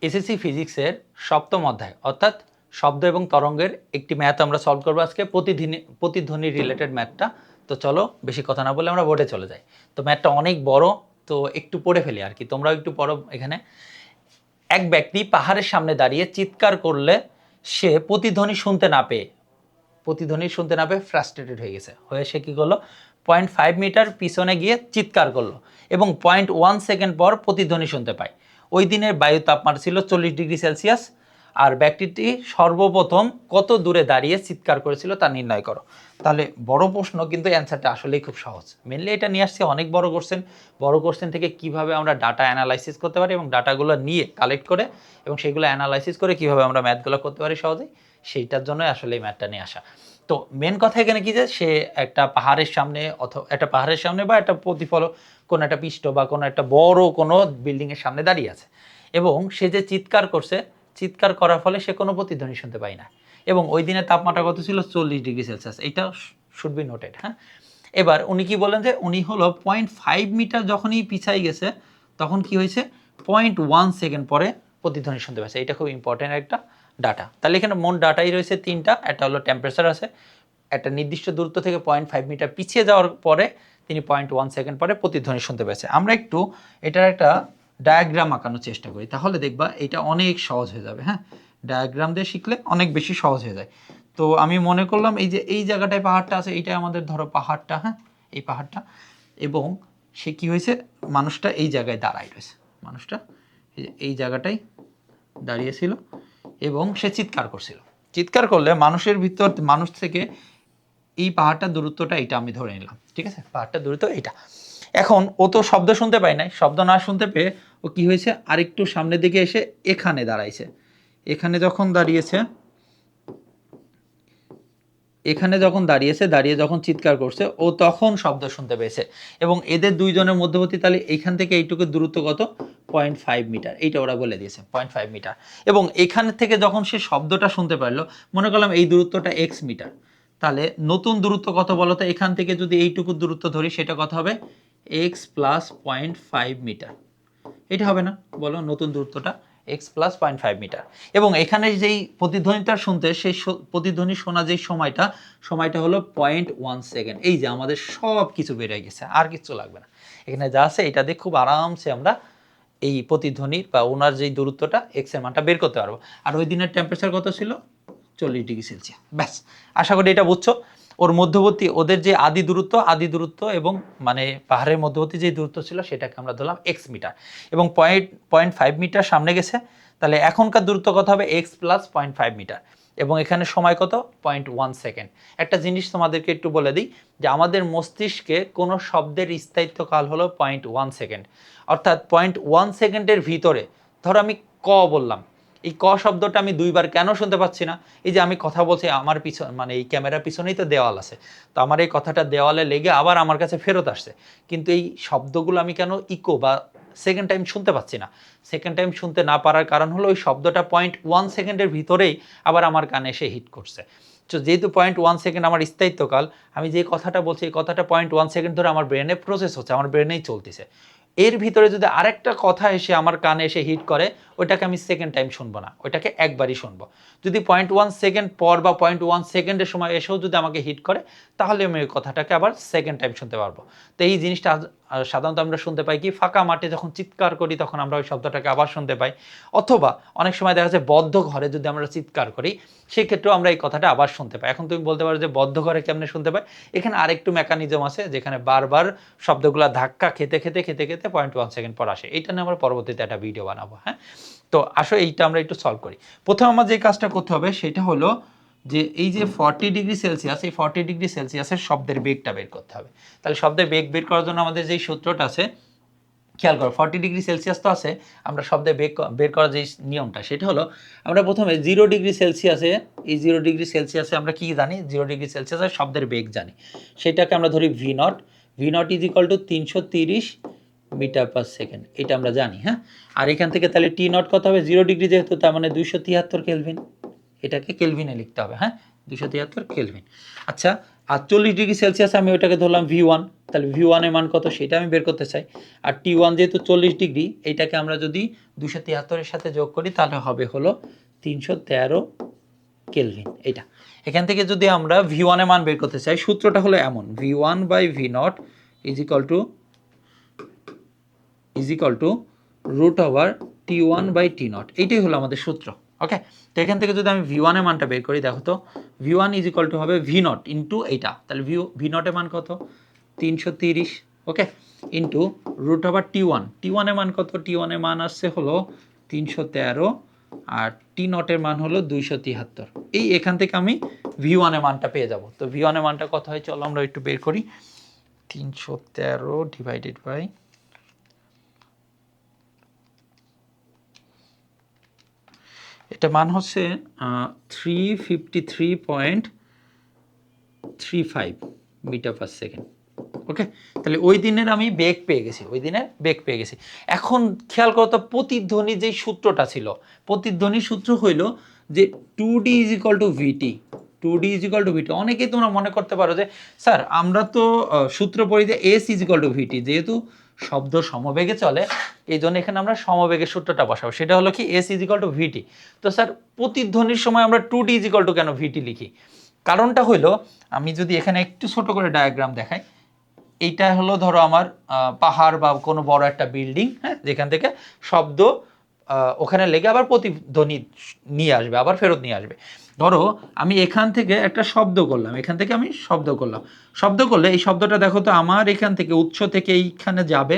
SSC ফিজিক্সের সপ্তম অধ্যায় অর্থাৎ শব্দ এবং তরঙ্গের একটি ম্যাথ আমরা সলভ করবো আজকে, প্রতিধ্বনি রিলেটেড ম্যাথটা। তো চলো বেশি কথা না বলে আমরা বোর্ডে চলে যাই। তো ম্যাথটা অনেক বড়, তো একটু পড়ে ফেলি আর কি, তোমরাও একটু পড়ো। এখানে এক ব্যক্তি পাহাড়ের সামনে দাঁড়িয়ে চিৎকার করলে সে প্রতিধ্বনি শুনতে না পেয়ে ফ্রাস্ট্রেটেড হয়ে গেছে, সে কী করলো, 0.5 মিটার পিছনে গিয়ে চিৎকার করলো এবং 0.1 সেকেন্ড পর প্রতিধ্বনি শুনতে পায়। ওই দিনের বায়ু তাপমাত্রা ছিল 40 ডিগ্রি সেলসিয়াস। আর ব্যক্তিটি সর্বপ্রথম কত দূরে দাঁড়িয়ে চিৎকার করেছিল তা নির্ণয় করো। তাহলে বড় প্রশ্ন, কিন্তু অ্যান্সারটা আসলেই খুব সহজ। মেনলি এটা নিয়ে আসছে অনেক বড় কোশ্চেন থেকে কিভাবে আমরা ডাটা অ্যানালাইসিস করতে পারি এবং ডাটাগুলো নিয়ে কালেক্ট করে এবং সেগুলো অ্যানালাইসিস করে কিভাবে আমরা ম্যাথগুলো করতে পারি সহজেই, সেইটার জন্যই আসলে এই ম্যাথটা নিয়ে আসা। তো মেন কথা এখানে কি, যে সে একটা পাহাড়ের সামনে বা একটা কোনো একটা পিষ্ট বা কোনো একটা বড় কোনো বিল্ডিংয়ের সামনে দাঁড়িয়ে আছে এবং সে যে চিৎকার করার ফলে সে কোনো প্রতিধ্বনি শুনতে পায় না। এবং ওই দিনের তাপমাত্রা কত ছিল, 40 ডিগ্রি সেলসিয়াস। এইটা শুড বি নোটেড। হ্যাঁ, এবার উনি কি বলেন যে উনি হলো 0.5 মিটার যখনই পিছাই গেছে তখন কি হয়েছে, 0.1 সেকেন্ড পরে প্রতিধ্বনি শুনতে পাচ্ছে। এটা খুব ইম্পর্টেন্ট একটা ডাটা। তাহলে এখানে মোট ডাটাই রয়েছে তিনটা। একটা হলো টেম্পারেচার আছে, একটা নির্দিষ্ট দূরত্ব থেকে 0.5 মিটার পিছিয়ে যাওয়ার পরে তিনি 0.1 সেকেন্ড পরে প্রতিধ্বনি শুনতে পেয়েছে। আমরা একটু এটার একটা ডায়াগ্রাম আঁকানোর চেষ্টা করি, তাহলে দেখবা এটা অনেক সহজ হয়ে যাবে। হ্যাঁ, ডায়াগ্রাম দিয়ে শিখলে অনেক বেশি সহজ হয়ে যায়। তো আমি মনে করলাম এই জায়গাটায় পাহাড়টা আছে, এইটাই আমাদের ধরো পাহাড়টা। হ্যাঁ, এই পাহাড়টা, এবং সে কি হয়েছে, মানুষটা এই জায়গায় দাঁড়ায় রয়েছে, মানুষটা এই জায়গাটায় দাঁড়িয়েছিল এবং সে চিৎকার করছিল। চিৎকার করলে মানুষ থেকে এই পাহাড়টার দূরত্বটা এটা আমি ধরে নিলাম, ঠিক আছে, পাহাড়টার দূরত্ব এইটা। এখন ও তো শব্দ শুনতে পায় নাই, শব্দ না শুনতে পেয়ে ও কি হয়েছে, আরেকটু সামনের দিকে এসে এখানে দাঁড়াইছে। এখানে যখন দাঁড়িয়ে যখন চিৎকার করছে ও তখন শব্দ শুনতে পেয়েছে। এবং এদের দুইজনের মধ্যবর্তী, তাহলে এইখান থেকে এইটুকু দূরত্ব কত, 0.5 মিটার। এইটা ওরা বলে দিয়েছে 0.5 মিটার। এবং এখান থেকে যখন সে শব্দটা শুনতে পারলো, মনে করলাম এই দূরত্বটা x মিটার, তাহলে নতুন দূরত্ব কত বলো তো, এখান থেকে যদি এইটুকু দূরত্ব ধরি সেটা কত হবে, x প্লাস 0.5 মিটার। এটা হবে না, বলো নতুন দূরত্বটা x প্লাস 0.5 মিটার। এবং এখানে যেই প্রতিধ্বনিটা শুনতে, সেই প্রতিধ্বনি শোনা যেই সময়টা হলো 0.1 সেকেন্ড। এই যে আমাদের সব কিছু বেড়ে গেছে, আর কিছু লাগবে না। এখানে যা আছে এটা দিয়ে খুব আরামসে আমরা এই প্রতিধ্বনির বা ওনার যেই দূরত্বটা এক্স এর মানটা বের করতে পারবো। আর ওই দিনের টেম্পারেচার কত ছিল, 40 ডিগ্রি সেলসিয়াস। ব্যাস, আশা করি এটা বুঝছো। ওর মধ্যবর্তী, ওদের যে আদি দূরত্ব এবং মানে পাহাড়ের মধ্যবর্তী যে দূরত্ব ছিল সেটাকে আমরা ধরলাম x মিটার, এবং 0.5 মিটার সামনে গেছে। তাহলে এখনকার দূরত্ব কত হবে, x প্লাস 0.5 মিটার, এবং এখানে সময় কত, 0.1 সেকেন্ড। একটা জিনিস তোমাদেরকে একটু বলে দিই, যে আমাদের মস্তিষ্কে কোনো শব্দের স্থায়িত্বকাল হলো 0.1 সেকেন্ড। অর্থাৎ 0.1 সেকেন্ডের ভিতরে, ধরো আমি ক বললাম, এই ক শব্দটা আমি দুইবার কেন শুনতে পাচ্ছি না, এই যে আমি কথা বলছি, আমার পিছনে মানে এই ক্যামেরার পিছনেই তো দেওয়াল আছে, তো আমার এই কথাটা দেওয়ালে লেগে আবার আমার কাছে ফেরত আসছে, কিন্তু এই শব্দগুলো আমি কেন ইকো বা সেকেন্ড টাইম শুনতে পাচ্ছি না। সেকেন্ড টাইম শুনতে না পারার কারণ হলো ওই শব্দটা 0.1 সেকেন্ডের ভিতরেই আবার আমার কানে এসে হিট করছে। তো যেহেতু 0.1 সেকেন্ড আমার স্থায়িত্বকাল, আমি যে কথাটা বলছি এই কথাটা 0.1 সেকেন্ড ধরে আমার ব্রেনে প্রসেস হচ্ছে, আমার ব্রেনেই চলতেছে। এর ভিতরে যদি আরেকটা কথা এসে আমার কানে এসে হিট করে, ওইটাকে আমি সেকেন্ড টাইম শুনবো না, ওইটাকে একবারই শুনবো। যদি 0.1 সেকেন্ড পর বা 0.1 সেকেন্ডের সময় এসেও যদি আমাকে হিট করে, তাহলে আমি ওই কথাটাকে আবার সেকেন্ড টাইম শুনতে পারবো। তো এই জিনিসটা সাধারণত আমরা শুনতে পাই কি, ফাঁকা মাঠে যখন চিৎকার করি তখন আমরা ওই শব্দটাকে আবার শুনতে পাই, অথবা অনেক সময় দেখা যায় বদ্ধ ঘরে যদি আমরা চিৎকার করি সেই ক্ষেত্রেও আমরা এই কথাটা আবার শুনতে পাই। এখন তুমি বলতে পারো যে বদ্ধ ঘরে কেমনে শুনতে পাই, এখানে আরেকটু মেকানিজম আছে যেখানে বারবার শব্দগুলো ধাক্কা খেতে 0.1 সেকেন্ড পর আসে। এইটা নিয়ে আমরা পরবর্তীতে একটা ভিডিও বানাবো। হ্যাঁ, তো আসলে এইটা আমরা একটু সলভ করি। প্রথমে আমার যে কাজটা করতে হবে সেটা হলো যে এই যে 40 ডিগ্রি সেলসিয়াস, এই 40 ডিগ্রি সেলসিয়াসের শব্দের বেগটা বের করতে হবে। তাহলে শব্দের বেগ বের করার জন্য আমাদের যেই সূত্রটা আছে, খেয়াল করো, 40 ডিগ্রি সেলসিয়াস তো আছে, আমরা শব্দের বেগ বের করার যে নিয়মটা সেটা হলো, আমরা প্রথমে 0 ডিগ্রি সেলসিয়াসে, এই 0 ডিগ্রি সেলসিয়াসে আমরা কি জানি, 0 ডিগ্রি সেলসিয়াসে শব্দের বেগ জানি, সেটাকে আমরা ধরি v0 is equal to 330 metre per second, এটা আমরা জানি। হ্যাঁ, আর এখান থেকে তাহলে টি নট কত হবে, 0 ডিগ্রি যেহেতু, তার মানে 273 কেলভিন, এটাকে কেলভিনে লিখতে হবে। হ্যাঁ, 273 কেলভিন। আচ্ছা, আর 40 ডিগ্রি সেলসিয়াস আমি ওইটাকে ধরলাম v1, তাহলে V1 এর মান কত সেটা আমি বের করতে চাই। আর T1 যেহেতু 40 ডিগ্রি, এইটাকে আমরা যদি 273 এর সাথে যোগ করি তাহলে হবে হলো 313 কেলভিন। এইটা এখান থেকে যদি আমরা V1 এর মান বের করতে চাই, সূত্রটা হলো এমন, V1/V0 is equal two √T1/T0। এইটাই হলো আমাদের সূত্র। ওকে, তো এখান থেকে যদি আমি V1 এর মানটা বের করি, দেখো তো V1 ইজ ইকাল টু হবে V0 ইন্টু এইটা, তাহলে V0 এর মান কত 330, ওকে, ইন্টু √T1 এর মান কত, T1 এর মান আসছে হলো 313 আর T0 এর মান হলো 273। এই এখান থেকে আমি V1 এর মানটা পেয়ে যাব। তো V1 এর মানটা কত হয় চলো আমরা একটু বের করি। 313 ডিভাইডেড বাই, এটা মান হচ্ছে 353.35 মিটার পার সেকেন্ড। ওকে, তাহলে ওই দিনের আমি বেগ পেয়ে গেছি। এখন খেয়াল করো তো, প্রতিধ্বনি যেই সূত্রটা ছিল, প্রতিধ্বনির সূত্র হইল যে 2D is equal to V T. 2D is equal to V T. অনেকেই তোমরা মনে করতে পারো যে স্যার আমরা তো সূত্র পড়ি যে এস ইজ ইকাল টু ভিটি, যেহেতু শব্দ সমবেগে চলে এই জন্য এখানে আমরা সমবেগের সূত্রটা বসাবো। সেটা হলো কি এস ইজ ইকাল টু ভিটি। তো স্যার প্রতিধ্বনির সময় আমরা 2D ইজ ইকাল টু কেন ভিটি লিখি? কারণটা হইলো, আমি যদি এখানে একটু ছোট করে ডায়াগ্রাম দেখাই, এইটা হলো ধরো আমার পাহাড় বা কোনো বড় একটা বিল্ডিং, হ্যাঁ, যেখান থেকে শব্দ ওখানে লেগে আবার প্রতিধ্বনি নিয়ে আসবে, আবার ফেরত নিয়ে আসবে। ধরো আমি এখান থেকে একটা শব্দ করলাম, শব্দ করলে এই শব্দটা দেখো তো আমার এখান থেকে উৎস থেকে এইখানে যাবে,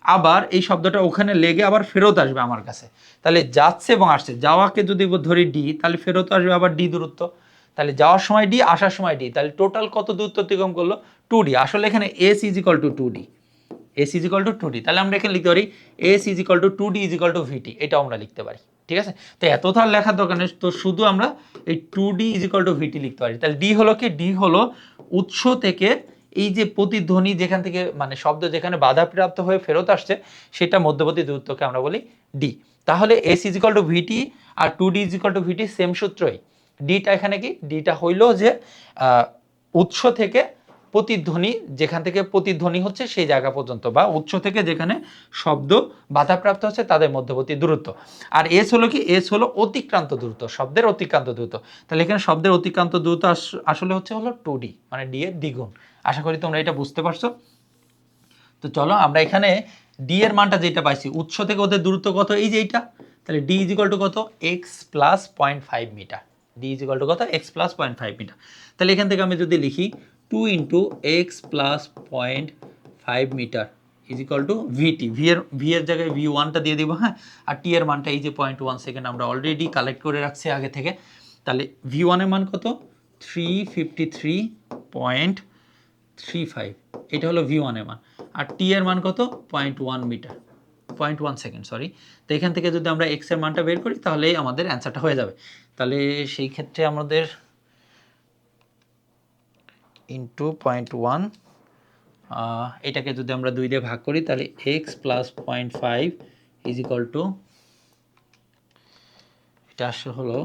আবার এই শব্দটা ওখানে লেগে আবার ফেরত আসবে আমার কাছে। তাহলে যাচ্ছে এবং আসছে, যাওয়াকে যদি ধরি ডি, তাহলে ফেরত আসবে আবার ডি দূরত্ব। তাহলে যাওয়ার সময় ডি, আসার সময় ডি, তাহলে টোটাল কত দূরত্ব অতিক্রম করলো 2D। আসলে এখানে S is equal to 2D, তাহলে আমরা এখানে লিখতে পারি S is equal to 2D is equal to V T, এটাও আমরা লিখতে পারি। ঠিক আছে, তো এত তার লেখার দরকার নেই, তো শুধু আমরা এই 2D ইজ ইকাল টু ভিটি লিখতে পারি। তাহলে ডি হলো কি, ডি হলো উৎস থেকে এই যে প্রতিধ্বনি যেখান থেকে মানে শব্দ যেখানে বাধাপ্রাপ্ত হয়ে ফেরত আসছে, সেটা মধ্যবর্তী দূরত্বকে আমরা বলি ডি। তাহলে S is equal to V T আর 2D is equal to V T same সূত্রই। ডিটা এখানে কি, ডিটা হইলো যে উৎস থেকে প্রতিধ্বনি, যেখান থেকে প্রতিধ্বনি হচ্ছে সেই জায়গা পর্যন্ত, বা উৎস থেকে যেখানে শব্দ বাধাপ্রাপ্ত হচ্ছে তাদের মধ্যবর্তী দূরত্ব। আর এস হলো কি, এস হলো অতিক্রান্ত দূরত্ব, শব্দের অতিক্রান্ত দূরত্ব। তাহলে এখানে শব্দের অতিক্রান্ত দূরত্ব আসলে হলো 2D, মানে ডি এর দ্বিগুণ। আশা করি তোমরা এটা বুঝতে পারছো। তো চলো আমরা এখানে ডি এর মানটা যেটা পাইছি, উৎস থেকে ওদের দূরত্ব কত, এই যে এইটা, তাহলে ডি ইজ ইকাল টু কত, x plus 0.5 metre. D is equal to কত, এক্স প্লাস 0.5 মিটার। তাহলে এখান থেকে আমি যদি লিখি 2 into x plus 0.5 metre is equal to VT, V এর জায়গায় V1টা দিয়ে দিব, হ্যাঁ, আর টি এর মানটা এই যে 0.1 সেকেন্ড আমরা অলরেডি কালেক্ট করে রাখছি আগে থেকে। তাহলে V1 এর মান কত, 353.35, এটা হলো V1 এর মান। আর টি এর মান কত, 0.1 মিটার, 0.1 সেকেন্ড, সরি। তো এখান থেকে যদি আমরা এক্স এর মানটা বের করি তাহলেই আমাদের অ্যান্সারটা হয়ে যাবে। তাহলে সেই ক্ষেত্রে আমাদের ইন্টু 0.1, এটাকে যদি আমরা 2 দিয়ে ভাগ করি তাহলে x plus 0.5 is equal two, এটা আসলে হলো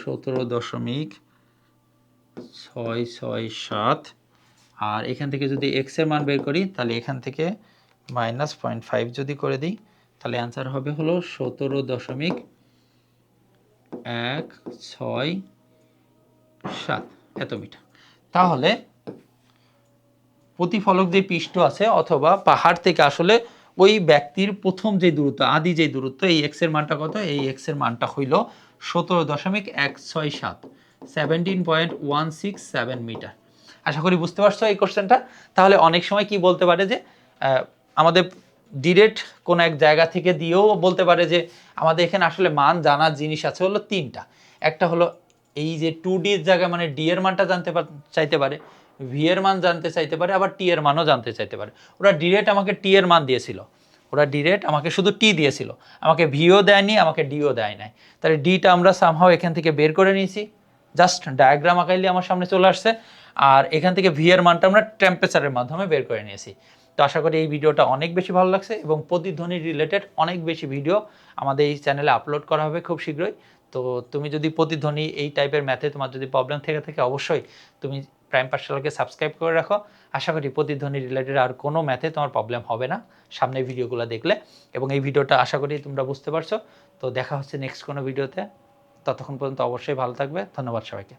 17.667। আর এখান থেকে যদি এক্স এর মান বের করি তাহলে এখান থেকে মাইনাস 0.5 যদি করে দিই তাহলে অ্যান্সার হবে হলো 17.167 এত মিটার। তাহলে প্রতিফলক যে পৃষ্ঠ আছে অথবা পাহাড় থেকে আসলে ওই ব্যক্তির প্রথম যে দূরত্ব, আদি যে দূরত্ব, এই এক্স এর মানটা কত, এই এক্স এর মানটা হইল 17.167, 17.167 মিটার। আশা করি বুঝতে পারছো এই কোশ্চেনটা। তাহলে অনেক সময় কি বলতে পারে যে আমাদের ডিরেক্ট কোন এক জায়গা থেকে দিয়েও বলতে পারে যে আমাদের এখানে আসলে মান জানার জিনিস আছে হলো তিনটা। একটা হলো এই যে 2D এর জায়গায় মানে ডি এর মানটা জানতে চাইতে পারে, ভি এর মান জানতে চাইতে পারে, আবার টি এর মানও জানতে চাইতে পারে। ওরা ডিরেক্ট আমাকে টি এর মান দিয়েছিল, ওরা ডিরেক্ট আমাকে শুধু টি দিয়েছিল, আমাকে ভিও দেয়নি, আমাকে ডিও দেয় নাই। তাহলে ডিটা আমরা সামহাও এখান থেকে বের করে নিয়েছি, জাস্ট ডায়াগ্রাম আঁকাইলে আমার সামনে চলে আসছে। আর এখান থেকে ভি এর মানটা আমরা টেম্পারেচারের মাধ্যমে বের করে নিয়েছি। তো আশা করি এই ভিডিওটা অনেক বেশি ভালো লাগছে এবং প্রতিধ্বনি রিলেটেড অনেক বেশি ভিডিও আমাদের এই চ্যানেলে আপলোড করা হবে খুব শীঘ্রই। তো তুমি যদি প্রতিধ্বনি এই টাইপের ম্যাথে তোমার যদি প্রবলেম থেকে থাকে অবশ্যই তুমি প্রাইম পাঠশালাকে সাবস্ক্রাইব করে রাখো। আশা করি প্রতিধ্বনি রিলেটেড আর কোনো ম্যাথে তোমার প্রবলেম হবে না সামনে ভিডিওগুলো দেখলে, এবং এই ভিডিওটা আশা করি তোমরা বুঝতে পারছো। তো দেখা হচ্ছে নেক্সট কোনো ভিডিওতে, ততক্ষণ পর্যন্ত অবশ্যই ভালো থাকবে। ধন্যবাদ সবাইকে।